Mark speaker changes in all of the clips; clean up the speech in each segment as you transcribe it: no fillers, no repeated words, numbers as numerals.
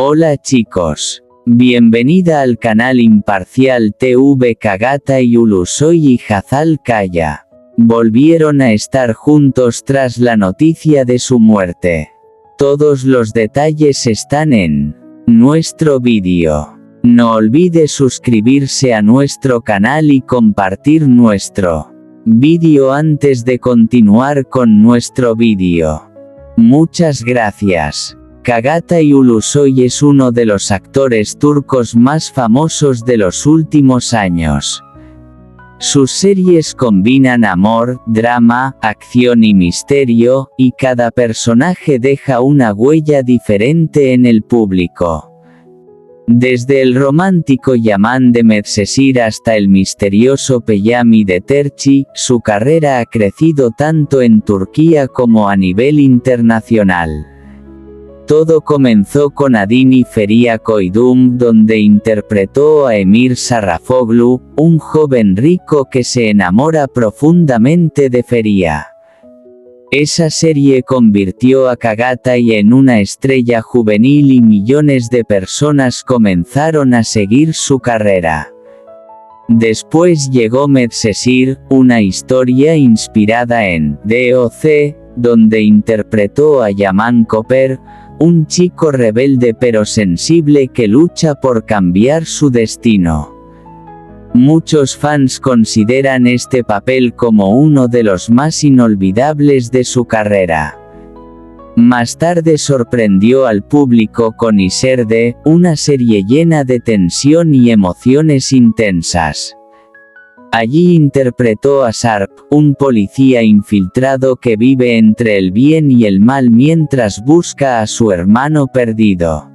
Speaker 1: Hola chicos. Bienvenida al canal Imparcial TV. Kagata y Ulusoy y Hazal Kaya volvieron a estar juntos tras la noticia de su muerte. Todos los detalles están en nuestro vídeo. No olvide suscribirse a nuestro canal y compartir nuestro vídeo antes de continuar con nuestro vídeo. Muchas gracias. Kagata y Ulusoy es uno de los actores turcos más famosos de los últimos años. Sus series combinan amor, drama, acción y misterio, y cada personaje deja una huella diferente en el público. Desde el romántico Yaman de Medcezir hasta el misterioso Peyami de Terchi, su carrera ha crecido tanto en Turquía como a nivel internacional. Todo comenzó con Adini Feria Koydum, donde interpretó a Emir Sarrafoglu, un joven rico que se enamora profundamente de Feria. Esa serie convirtió a Kagatay en una estrella juvenil y millones de personas comenzaron a seguir su carrera. Después llegó Medcezir, una historia inspirada en DOC, donde interpretó a Yaman Koper, un chico rebelde pero sensible que lucha por cambiar su destino. Muchos fans consideran este papel como uno de los más inolvidables de su carrera. Más tarde sorprendió al público con Iserde, una serie llena de tensión y emociones intensas. Allí interpretó a Sarp, un policía infiltrado que vive entre el bien y el mal mientras busca a su hermano perdido.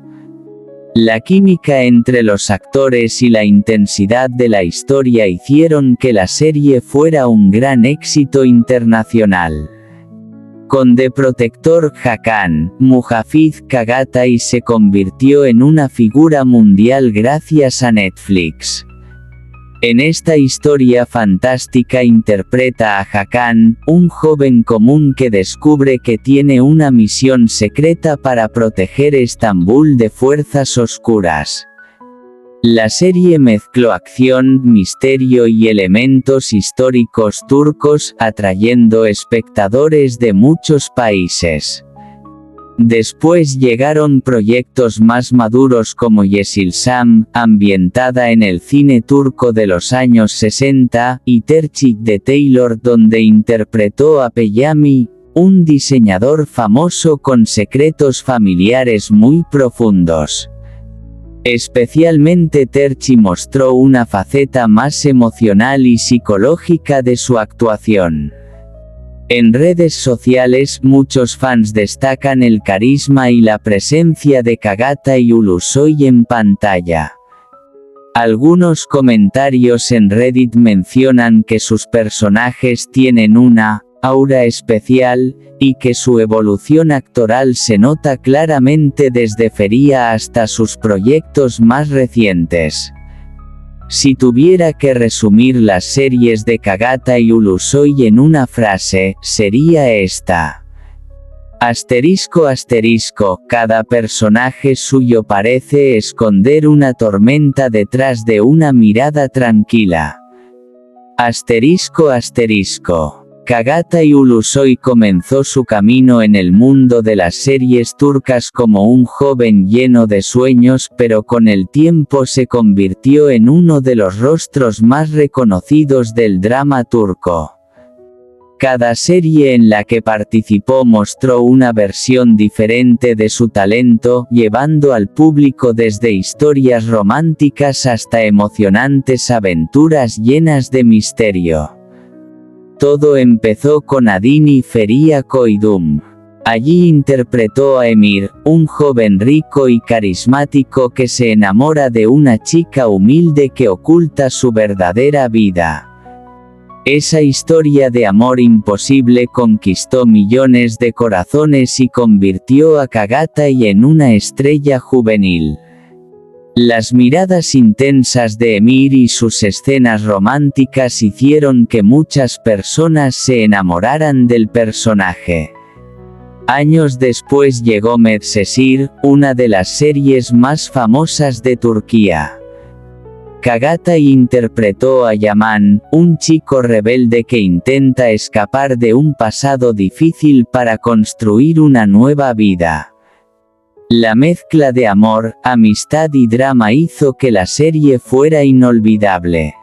Speaker 1: La química entre los actores y la intensidad de la historia hicieron que la serie fuera un gran éxito internacional. Con The Protector Hakan, Muhafiz Kagatay se convirtió en una figura mundial gracias a Netflix. En esta historia fantástica interpreta a Hakan, un joven común que descubre que tiene una misión secreta para proteger Estambul de fuerzas oscuras. La serie mezcló acción, misterio y elementos históricos turcos, atrayendo espectadores de muchos países. Después llegaron proyectos más maduros como Yeşilçam, ambientada en el cine turco de los años 60, y Terchi de Taylor, donde interpretó a Peyami, un diseñador famoso con secretos familiares muy profundos. Especialmente Terchi mostró una faceta más emocional y psicológica de su actuación. En redes sociales muchos fans destacan el carisma y la presencia de Kagata y Ulusoy en pantalla. Algunos comentarios en Reddit mencionan que sus personajes tienen una aura especial, y que su evolución actoral se nota claramente desde Feria hasta sus proyectos más recientes. Si tuviera que resumir las series de Kagata y Ulusoy en una frase, sería esta. ***, cada personaje suyo parece esconder una tormenta detrás de una mirada tranquila. ***, Kagata y Ulusoy comenzó su camino en el mundo de las series turcas como un joven lleno de sueños, pero con el tiempo se convirtió en uno de los rostros más reconocidos del drama turco. Cada serie en la que participó mostró una versión diferente de su talento, llevando al público desde historias románticas hasta emocionantes aventuras llenas de misterio. Todo empezó con Adini Feria Koydum. Allí interpretó a Emir, un joven rico y carismático que se enamora de una chica humilde que oculta su verdadera vida. Esa historia de amor imposible conquistó millones de corazones y convirtió a Kagatay en una estrella juvenil. Las miradas intensas de Emir y sus escenas románticas hicieron que muchas personas se enamoraran del personaje. Años después llegó Medcezir, una de las series más famosas de Turquía. Çağatay interpretó a Yaman, un chico rebelde que intenta escapar de un pasado difícil para construir una nueva vida. La mezcla de amor, amistad y drama hizo que la serie fuera inolvidable.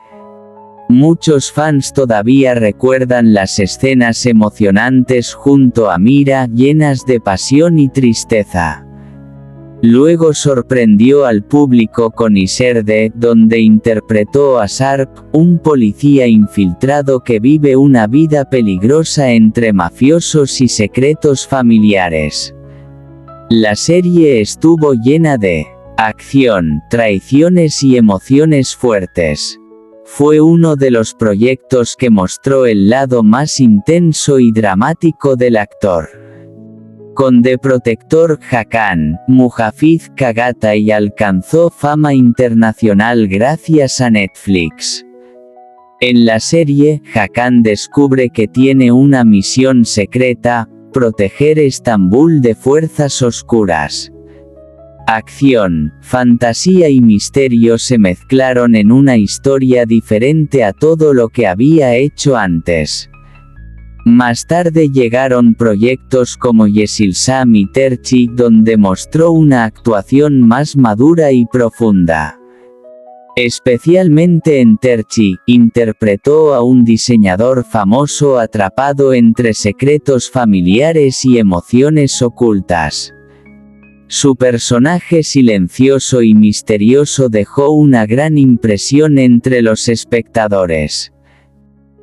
Speaker 1: Muchos fans todavía recuerdan las escenas emocionantes junto a Mira, llenas de pasión y tristeza. Luego sorprendió al público con İçeride, donde interpretó a Sarp, un policía infiltrado que vive una vida peligrosa entre mafiosos y secretos familiares. La serie estuvo llena de acción, traiciones y emociones fuertes. Fue uno de los proyectos que mostró el lado más intenso y dramático del actor. Con The Protector, Hakan Muhafız Çağatay alcanzó fama internacional gracias a Netflix. En la serie, Hakan descubre que tiene una misión secreta: proteger Estambul de fuerzas oscuras. Acción, fantasía y misterio se mezclaron en una historia diferente a todo lo que había hecho antes. Más tarde llegaron proyectos como Yeşilçam y Tercih, donde mostró una actuación más madura y profunda. Especialmente en Tercih, interpretó a un diseñador famoso atrapado entre secretos familiares y emociones ocultas. Su personaje silencioso y misterioso dejó una gran impresión entre los espectadores.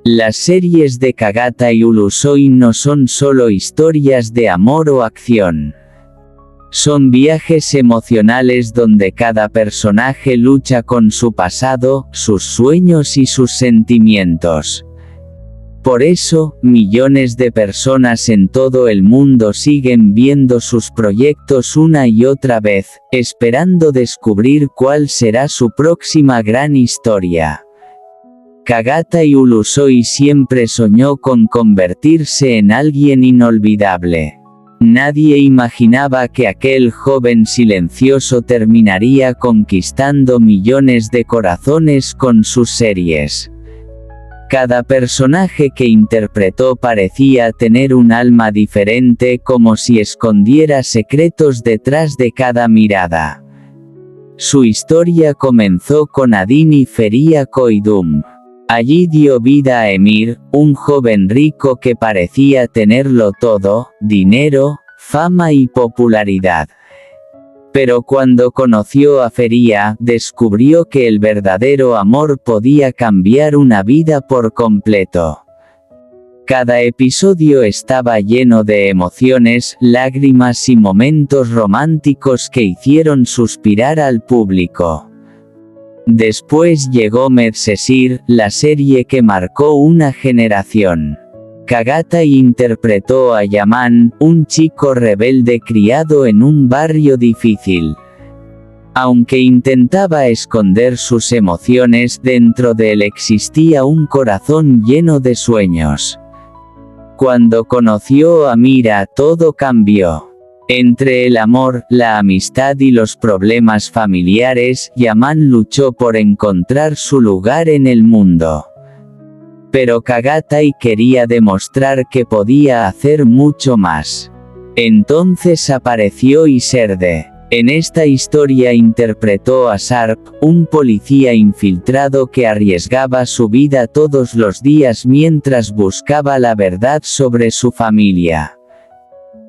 Speaker 1: Las series de Çağatay Ulusoy no son solo historias de amor o acción. Son viajes emocionales donde cada personaje lucha con su pasado, sus sueños y sus sentimientos. Por eso, millones de personas en todo el mundo siguen viendo sus proyectos una y otra vez, esperando descubrir cuál será su próxima gran historia. Çağatay Ulusoy siempre soñó con convertirse en alguien inolvidable. Nadie imaginaba que aquel joven silencioso terminaría conquistando millones de corazones con sus series. Cada personaje que interpretó parecía tener un alma diferente, como si escondiera secretos detrás de cada mirada. Su historia comenzó con Adini Feria Koydum. Allí dio vida a Emir, un joven rico que parecía tenerlo todo: dinero, fama y popularidad. Pero cuando conoció a Feria, descubrió que el verdadero amor podía cambiar una vida por completo. Cada episodio estaba lleno de emociones, lágrimas y momentos románticos que hicieron suspirar al público. Después llegó Medcezir, la serie que marcó una generación. Çağatay interpretó a Yaman, un chico rebelde criado en un barrio difícil. Aunque intentaba esconder sus emociones, dentro de él existía un corazón lleno de sueños. Cuando conoció a Mira, todo cambió. Entre el amor, la amistad y los problemas familiares, Yaman luchó por encontrar su lugar en el mundo. Pero Çağatay quería demostrar que podía hacer mucho más. Entonces apareció İçeride. En esta historia interpretó a Sarp, un policía infiltrado que arriesgaba su vida todos los días mientras buscaba la verdad sobre su familia.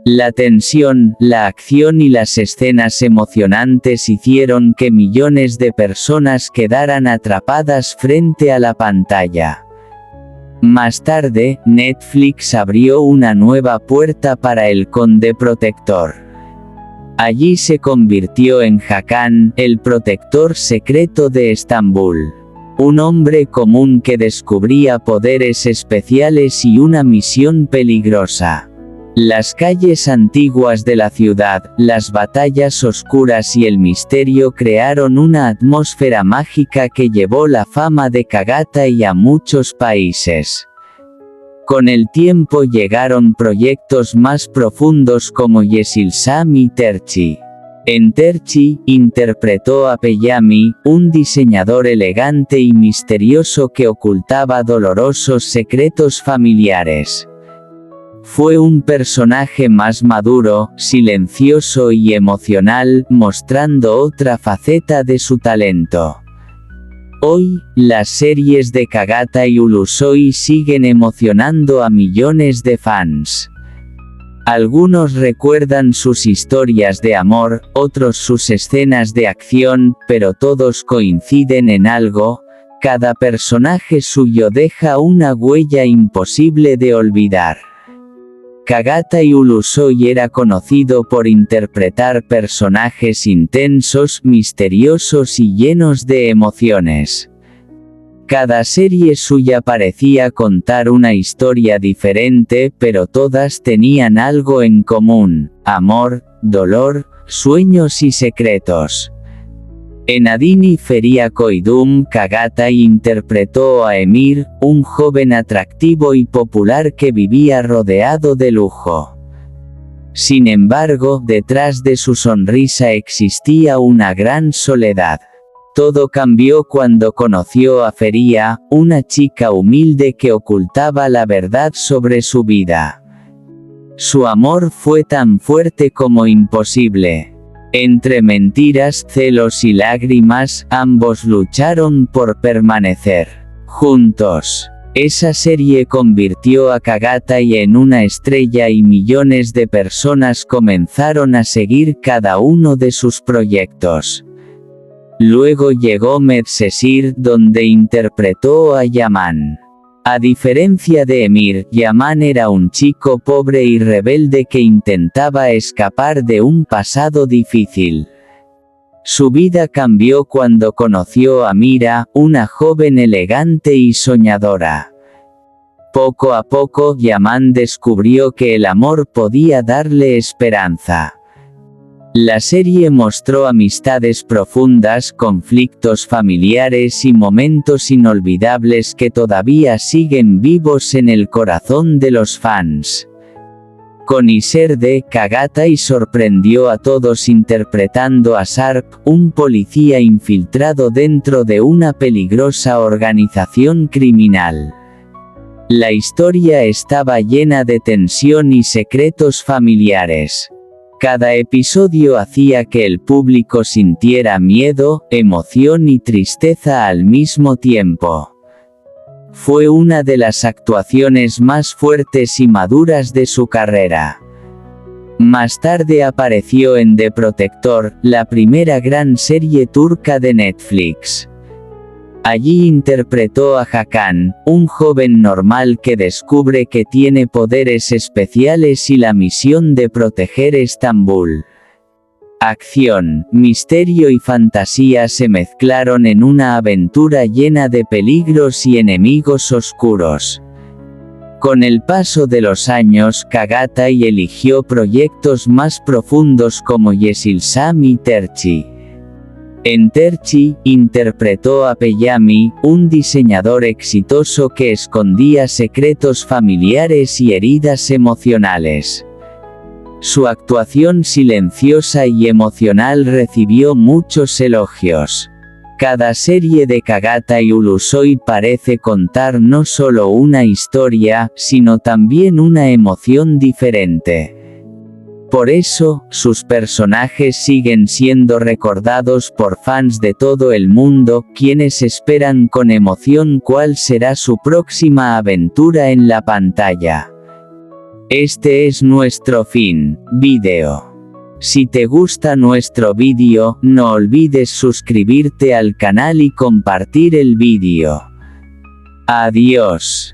Speaker 1: La tensión, la acción y las escenas emocionantes hicieron que millones de personas quedaran atrapadas frente a la pantalla. Más tarde, Netflix abrió una nueva puerta para él con The Protector. Allí se convirtió en Hakan, el protector secreto de Estambul. Un hombre común que descubría poderes especiales y una misión peligrosa. Las calles antiguas de la ciudad, las batallas oscuras y el misterio crearon una atmósfera mágica que llevó la fama de Çağatay a muchos países. Con el tiempo llegaron proyectos más profundos como Yeşilçam y Terchi. En Terchi, interpretó a Peyami, un diseñador elegante y misterioso que ocultaba dolorosos secretos familiares. Fue un personaje más maduro, silencioso y emocional, mostrando otra faceta de su talento. Hoy, las series de Kagata y Ulusoy siguen emocionando a millones de fans. Algunos recuerdan sus historias de amor, otros sus escenas de acción, pero todos coinciden en algo: cada personaje suyo deja una huella imposible de olvidar. Kagata y Ulusoy era conocido por interpretar personajes intensos, misteriosos y llenos de emociones. Cada serie suya parecía contar una historia diferente, pero todas tenían algo en común: amor, dolor, sueños y secretos. En Adini Feria Koydum, Kagata interpretó a Emir, un joven atractivo y popular que vivía rodeado de lujo. Sin embargo, detrás de su sonrisa existía una gran soledad. Todo cambió cuando conoció a Feria, una chica humilde que ocultaba la verdad sobre su vida. Su amor fue tan fuerte como imposible. Entre mentiras, celos y lágrimas, ambos lucharon por permanecer juntos. Esa serie convirtió a Kagata en una estrella y millones de personas comenzaron a seguir cada uno de sus proyectos. Luego llegó Medcezir, donde interpretó a Yaman. A diferencia de Emir, Yaman era un chico pobre y rebelde que intentaba escapar de un pasado difícil. Su vida cambió cuando conoció a Mira, una joven elegante y soñadora. Poco a poco, Yaman descubrió que el amor podía darle esperanza. La serie mostró amistades profundas, conflictos familiares y momentos inolvidables que todavía siguen vivos en el corazón de los fans. Con Iserde, Kagata sorprendió a todos interpretando a Sarp, un policía infiltrado dentro de una peligrosa organización criminal. La historia estaba llena de tensión y secretos familiares. Cada episodio hacía que el público sintiera miedo, emoción y tristeza al mismo tiempo. Fue una de las actuaciones más fuertes y maduras de su carrera. Más tarde apareció en The Protector, la primera gran serie turca de Netflix. Allí interpretó a Hakan, un joven normal que descubre que tiene poderes especiales y la misión de proteger Estambul. Acción, misterio y fantasía se mezclaron en una aventura llena de peligros y enemigos oscuros. Con el paso de los años, Kagata eligió proyectos más profundos como Yeşilçam y Terchi. En Terchi, interpretó a Peyami, un diseñador exitoso que escondía secretos familiares y heridas emocionales. Su actuación silenciosa y emocional recibió muchos elogios. Cada serie de Kagata y Ulusoy parece contar no solo una historia, sino también una emoción diferente. Por eso, sus personajes siguen siendo recordados por fans de todo el mundo, quienes esperan con emoción cuál será su próxima aventura en la pantalla. Este es nuestro video. Si te gusta nuestro vídeo, no olvides suscribirte al canal y compartir el vídeo. Adiós.